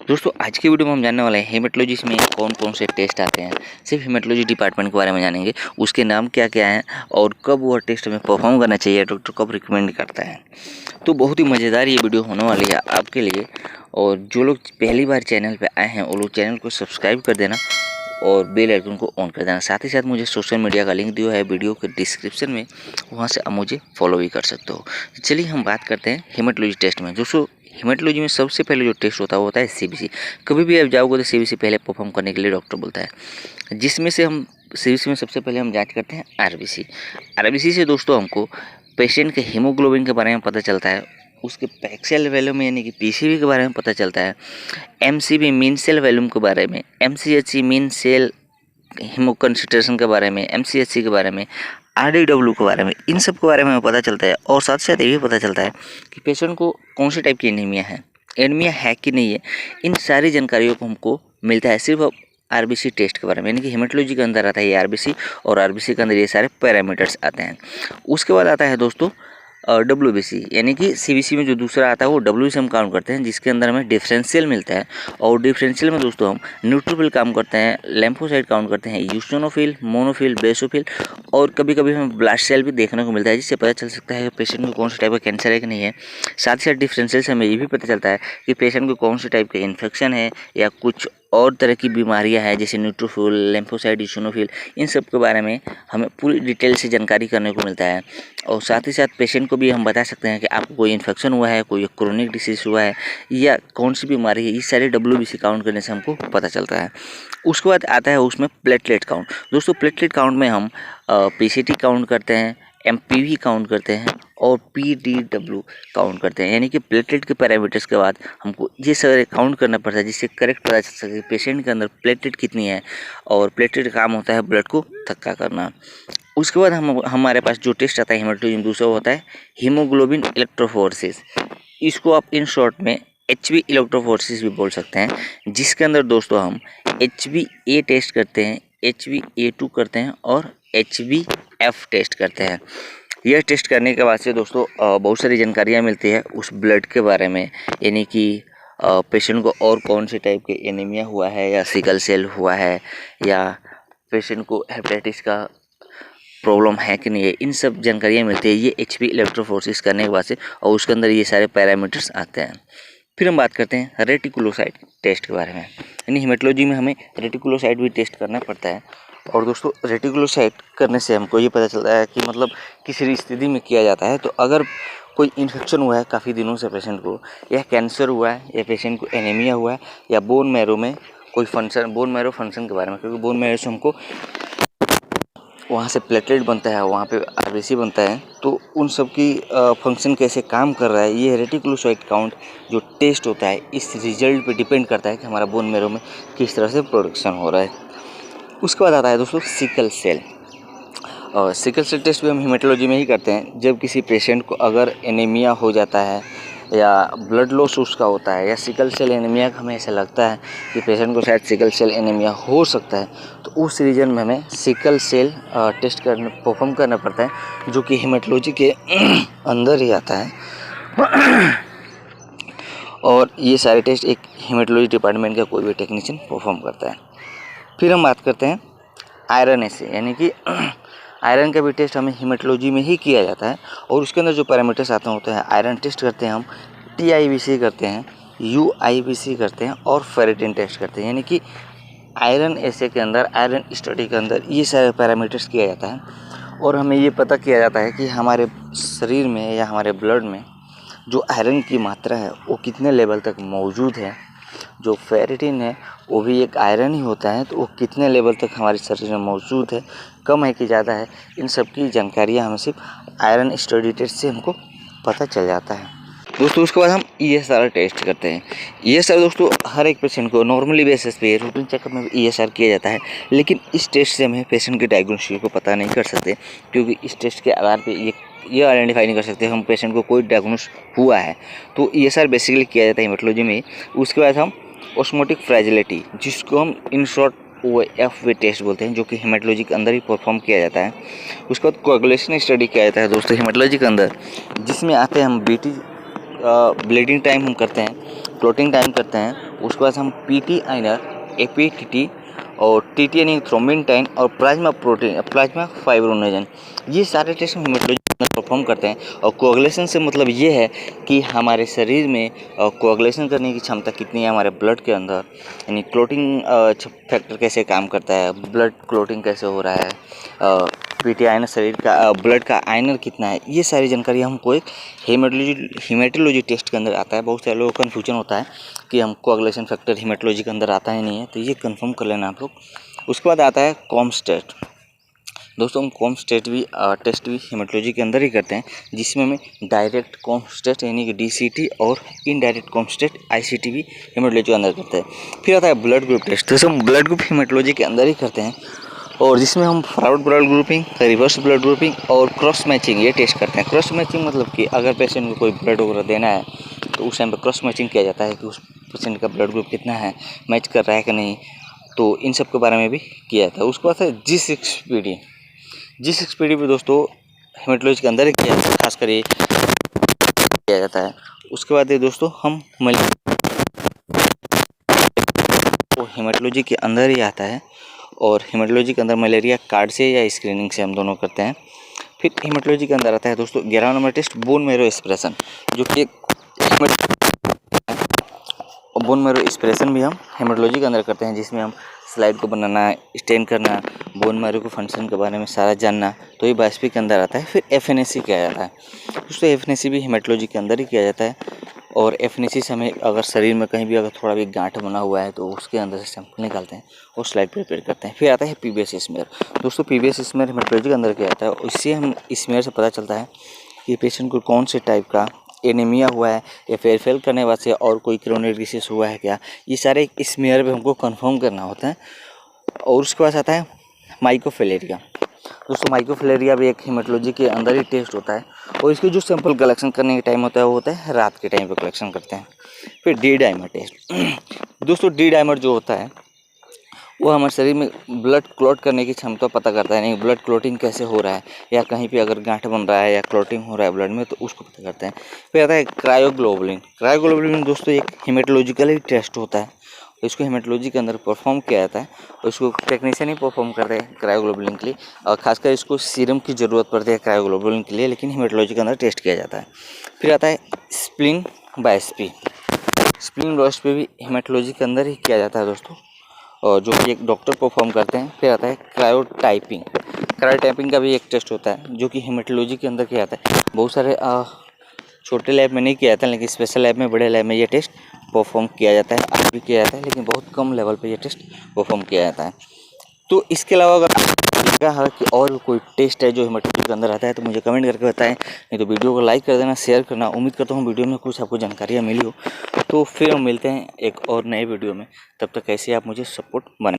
दोस्तों आज की वीडियो में हम जानने वाले हैं हेमेटोलॉजी में कौन कौन से टेस्ट आते हैं। सिर्फ हेमेटोलॉजी डिपार्टमेंट के बारे में जानेंगे, उसके नाम क्या क्या हैं और कब वह टेस्ट हमें परफॉर्म करना चाहिए, डॉक्टर कब रिकमेंड करता है। तो बहुत ही मज़ेदार ये वीडियो होने वाली है आपके लिए। और जो लोग पहली बार चैनल पर आए हैं वो लोग चैनल को सब्सक्राइब कर देना और बेल आइकन को ऑन कर देना। साथ ही साथ मुझे सोशल मीडिया का लिंक दिया है वीडियो के डिस्क्रिप्शन में, वहाँ से आप मुझे फॉलो भी कर सकते हो। चलिए हम बात करते हैं हेमेटोलॉजी टेस्ट में। दोस्तों हेमेटोलॉजी में सबसे पहले जो टेस्ट होता है वो होता है सीबीसी। कभी भी आप जाओगे तो सीबीसी पहले परफॉर्म करने के लिए डॉक्टर बोलता है, जिसमें से हम सीबीसी में सबसे पहले हम जांच करते हैं आरबीसी। आरबीसी से दोस्तों हमको पेशेंट के हीमोग्लोबिन के बारे में पता चलता है, उसके पैक्सेल वैल्यूम यानी कि पीसीवी के बारे में पता चलता है, एमसीवी मीन सेल वैल्यूम के बारे में, MCHC mean cell haemo concentration के बारे में, एमसीएचसी के बारे में, आरडीडब्ल्यू के बारे में, इन सब के बारे में पता चलता है। और साथ साथ ये भी पता चलता है कि पेशेंट को कौन सी टाइप की एनीमिया है कि नहीं है। इन सारी जानकारियों को हमको मिलता है सिर्फ आरबीसी टेस्ट के बारे में, यानी कि हेमेटोलॉजी के अंदर आता है ये आरबीसी, और आरबीसी के अंदर ये सारे पैरामीटर्स आते हैं। उसके बाद आता है दोस्तों डब्ल्यूबीसी, यानी कि सीबीसी में जो दूसरा आता है वो डब्ल्यू से हम काउंट करते हैं, जिसके अंदर हमें डिफरेंशियल मिलता है। और डिफरेंशियल में दोस्तों हम न्यूट्रोफिल काउंट करते हैं, लिम्फोसाइट काउंट करते हैं, यूसिनोफिल, मोनोफिल, बेसोफिल, और कभी कभी हमें ब्लास्ट सेल भी देखने को मिलता है, जिससे पता चल सकता है कि पेशेंट को कौन सा टाइप का कैंसर है कि नहीं है। साथ ही साथ डिफरेंशियल से हमें ये भी पता चलता है कि पेशेंट को कौन सी टाइप का इन्फेक्शन है या कुछ और तरह की बीमारियां हैं, जैसे न्यूट्रोफिल, लिम्फोसाइट, यूसिनोफिल, इन सब के बारे में हमें पूरी डिटेल से जानकारी करने को मिलता है। और साथ ही साथ पेशेंट को भी हम बता सकते हैं कि आपको कोई इन्फेक्शन हुआ है, कोई क्रोनिक डिसीज हुआ है या कौन सी बीमारी है। ये सारे डब्ल्यूबीसी काउंट करने से हमको पता चलता है। उसके बाद आता है उसमें प्लेटलेट काउंट। दोस्तों प्लेटलेट काउंट में हम पीसीटी काउंट करते हैं, एमपीवी काउंट करते हैं और पीडीडब्ल्यू काउंट करते हैं, यानी कि प्लेटलेट के पैरामीटर्स के बाद हमको ये सारे काउंट करना पड़ता है, जिससे करेक्ट पता चल सके पेशेंट के अंदर प्लेटलेट कितनी है। और प्लेटलेट का काम होता है ब्लड को थक्का करना। उसके बाद हमारे पास जो टेस्ट आता है हेमेटोलॉजी में दूसरा होता है हीमोग्लोबिन इलेक्ट्रोफोरेसिस। इसको आप इन शॉर्ट में HB इलेक्ट्रोफोरेसिस भी बोल सकते हैं, जिसके अंदर दोस्तों हम HbA टेस्ट करते हैं, HbA2 करते हैं और HbF टेस्ट करते हैं। यह टेस्ट करने के बाद से दोस्तों बहुत सारी जानकारियाँ मिलती है उस ब्लड के बारे में, यानी कि पेशेंट को और कौन से टाइप के एनीमिया हुआ है या सिकल सेल हुआ है या पेशेंट को हेपेटाइटिस का प्रॉब्लम है कि नहीं है। इन सब जानकारियाँ मिलती है ये HB इलेक्ट्रोफोरेसिस करने के बाद से, और उसके अंदर ये सारे पैरामीटर्स आते हैं। फिर हम बात करते हैं रेटिकुलोसाइट टेस्ट के बारे में, यानी हेमेटोलॉजी में हमें रेटिकुलोसाइट भी टेस्ट करना पड़ता है। और दोस्तों रेटिकुलोसाइट करने से हमको ये पता चलता है कि मतलब किसी स्थिति में किया जाता है, तो अगर कोई इन्फेक्शन हुआ है काफ़ी दिनों से पेशेंट को, या कैंसर हुआ है, या पेशेंट को एनीमिया हुआ है, या बोन मैरो में कोई फंक्शन, बोन मैरो फंक्शन के बारे में, क्योंकि बोन मैरो से हमको वहाँ से प्लेटलेट बनता है, वहाँ पे आरबीसी बनता है, तो उन सब की फंक्शन कैसे काम कर रहा है, ये रेटिकुलोसाइट काउंट जो टेस्ट होता है इस रिजल्ट पे डिपेंड करता है कि हमारा बोन मैरो में किस तरह से प्रोडक्शन हो रहा है। उसके बाद आता है दोस्तों सिकल सेल। और सिकल सेल टेस्ट भी हम हेमेटोलॉजी में ही करते हैं। जब किसी पेशेंट को अगर एनीमिया हो जाता है या ब्लड लॉस उसका होता है या सिकल सेल एनीमिया का हमें ऐसा लगता है कि पेशेंट को शायद सिकल सेल एनीमिया हो सकता है, तो उस रीजन में हमें सिकल सेल टेस्ट परफॉर्म करना पड़ता है, जो कि हेमेटोलॉजी के अंदर ही आता है। और ये सारे टेस्ट एक हेमेटोलॉजी डिपार्टमेंट का कोई भी टेक्नीशियन परफॉर्म करता है। फिर हम बात करते हैं आयरन एसे, यानी कि आयरन का भी टेस्ट हमें हेमेटोलॉजी में ही किया जाता है। और उसके अंदर जो पैरामीटर्स आते होते हैं, आयरन टेस्ट करते हैं हम, TIBC करते हैं, UIBC करते हैं और फेरेटिन टेस्ट करते हैं, यानी कि आयरन एसे के अंदर, आयरन स्टडी के अंदर ये सारे पैरामीटर्स किया जाता है। और हमें ये पता किया जाता है कि हमारे शरीर में या हमारे ब्लड में जो आयरन की मात्रा है वो कितने लेवल तक मौजूद है। जो फेरेटिन है वो भी एक आयरन ही होता है, तो वो कितने लेवल तक हमारे शरीर में मौजूद है, कम है कि ज़्यादा है, इन सब की जानकारियाँ हमें सिर्फ आयरन स्टडी टेस्ट से हमको पता चल जाता है दोस्तों। उसके बाद हम ESR टेस्ट करते हैं। ESR दोस्तों हर एक पेशेंट को नॉर्मली बेसिस पे रूटीन चेकअप में ESR किया जाता है, लेकिन इस टेस्ट से हमें पेशेंट के डायग्नोसिस को पता नहीं कर सकते, क्योंकि इस टेस्ट के आधार पे ये आइडेंटिफाई नहीं कर सकते हम पेशेंट को कोई डायग्नोस हुआ है। तो ESR बेसिकली किया जाता है हेमेटोलॉजी में। उसके बाद हम ऑस्मोटिक फ्रेजिलिटी, जिसको हम इन शॉर्ट OFV टेस्ट बोलते हैं, जो कि हेमेटोलॉजी के अंदर ही परफॉर्म किया जाता है। उसके बाद कोएगुलेशन स्टडी किया जाता है दोस्तों हेमेटोलॉजी के अंदर, जिसमें आते हैं हम BT ब्लीडिंग टाइम हम करते हैं, क्लोटिंग टाइम करते हैं उसके बाद हम पीटी आइनर, एपीटीटी और टीटी यानी थ्रोम्बिन और प्लाज्मा प्रोटीन, प्लाज्मा फाइब्रोनेजन, ये सारे टेस्ट हम हेमेटोलॉजी में परफॉर्म करते हैं। और कोagulation से मतलब ये है कि हमारे शरीर में कोagulation करने की क्षमता कितनी है हमारे ब्लड के अंदर, यानी क्लोटिंग फैक्टर कैसे काम करता है, ब्लड क्लोटिंग कैसे हो रहा है, पीटी आयनर शरीर का ब्लड का आयनर कितना है, ये सारी जानकारी हमको एक हेमेटोलॉजी टेस्ट के अंदर आता है। बहुत सारे लोगों को कन्फ्यूजन होता है कि हम कोagulation फैक्टर हेमेटोलॉजी के अंदर आता है नहीं है, तो ये कंफर्म कर लेना आप लोग। उसके बाद आता है कॉम्स टेस्ट। दोस्तों हम कॉम्स टेस्ट भी हेमेटोलॉजी के अंदर ही करते हैं, जिसमें हमें डायरेक्ट कॉम्स टेस्ट यानी कि डीसीटी और इनडायरेक्ट कॉम्स टेस्ट आईसीटी भी हेमेटोलॉजी के अंदर करते हैं। फिर आता है ब्लड ग्रुप टेस्ट। दोस्तों हम ब्लड ग्रुप हेमेटोलॉजी के अंदर ही करते हैं, और जिसमें हम forward blood grouping, reverse blood grouping और क्रॉस मैचिंग ये टेस्ट करते हैं। क्रॉस मैचिंग मतलब कि अगर पेशेंट को कोई ब्लड वगैरह देना है तो उस टाइम पर क्रॉस मैचिंग किया जाता है कि उस पेशेंट का ब्लड ग्रुप कितना है, मैच कर रहा है कि नहीं, तो इन सब के बारे में भी किया जाता है। उसके बाद है G6PD भी दोस्तों हेमेटोलॉजी के अंदर ही किया जाता है, खासकर ये किया जाता है। उसके बाद ये दोस्तों हम तो हेमेटोलॉजी के अंदर ही आता है, और हेमेटोलॉजी के अंदर मलेरिया कार्ड से या स्क्रीनिंग से हम दोनों करते हैं। फिर हेमेटोलॉजी के अंदर आता है दोस्तों 11 number test bone marrow aspiration, जो कि बोन मैरो एस्पिरेशन भी हम हेमेटोलॉजी के अंदर करते हैं, जिसमें हम स्लाइड को बनाना, स्टेन करना, बोन मैरो के फंक्शन के बारे में सारा जानना, तो ये बायोप्सी के अंदर आता है। फिर एफएनएसी किया जाता है, दोस्तों एफएनएसी भी हेमेटोलॉजी के अंदर ही किया जाता है। और एफएनएसी से हमें अगर शरीर में कहीं भी अगर थोड़ा भी गांठ बना हुआ है तो उसके अंदर से सैंपल निकालते हैं और स्लाइड प्रिपेयर करते हैं। फिर आता है पीबीएस स्मेयर। दोस्तों पीबीएस स्मेयर हेमेटोलॉजी के अंदर किया जाता है, इससे हम स्मेयर से पता चलता है कि पेशेंट को कौन से टाइप का एनीमिया हुआ है या फिर फेल करने वास्ते और कोई क्रोनिक डिसीज हुआ है क्या, ये सारे स्मेयर पे हमको कंफर्म करना होता है। और उसके बाद आता है माइक्रोफिलेरिया। दोस्तों माइक्रोफिलेरिया भी एक हेमेटोलॉजी के अंदर ही टेस्ट होता है, और इसके जो सैंपल कलेक्शन करने के टाइम होता है वो होता है रात के टाइम पे कलेक्शन करते हैं। फिर डी डाइमर टेस्ट। दोस्तों डी डाइमर जो होता है वो हमारे शरीर में ब्लड क्लॉट करने की क्षमता पता करता है, नहीं ब्लड क्लॉटिंग कैसे हो रहा है, या कहीं पे अगर गांठ बन रहा है या क्लॉटिंग हो रहा है ब्लड में, तो उसको पता करते हैं। फिर आता है क्रायोग्लोबुलिन। क्रायोग्लोबुलिन दोस्तों एक हेमेटोलॉजिकल ही टेस्ट होता है, इसको हेमेटोलॉजी के अंदर परफॉर्म किया जाता है, और इसको टेक्नीशियन ही परफॉर्म करते हैं क्रायोग्लोबुलिन के लिए, और खासकर इसको सीरम की ज़रूरत पड़ती है क्रायोग्लोबुलिन के लिए, लेकिन हेमेटोलॉजी के अंदर टेस्ट किया जाता है। फिर आता है स्प्लीन बायोप्सी। स्प्लीन बायोप्सी भी हेमेटोलॉजी के अंदर ही किया जाता है दोस्तों, और जो कि एक डॉक्टर परफॉर्म करते हैं। फिर आता है क्रायोटाइपिंग। क्रायोटाइपिंग का भी एक टेस्ट होता है जो कि हेमेटोलॉजी के अंदर किया जाता है। बहुत सारे छोटे लैब में नहीं किया जाता, लेकिन स्पेशल लैब में, बड़े लैब में ये टेस्ट परफॉर्म किया जाता है, आज भी किया जाता है, लेकिन बहुत कम लेवल पे ये टेस्ट परफॉर्म किया जाता है। तो इसके अलावा अगर लगा है कि और कोई टेस्ट है जो हेमेटोलॉजी के अंदर आता है तो मुझे कमेंट करके बताएं, नहीं तो वीडियो को लाइक कर देना, शेयर करना। उम्मीद करता हूँ वीडियो में कुछ आपको जानकारियाँ मिली हो। तो फिर हम मिलते हैं एक और नए वीडियो में, तब तक ऐसे आप मुझे सपोर्ट बने।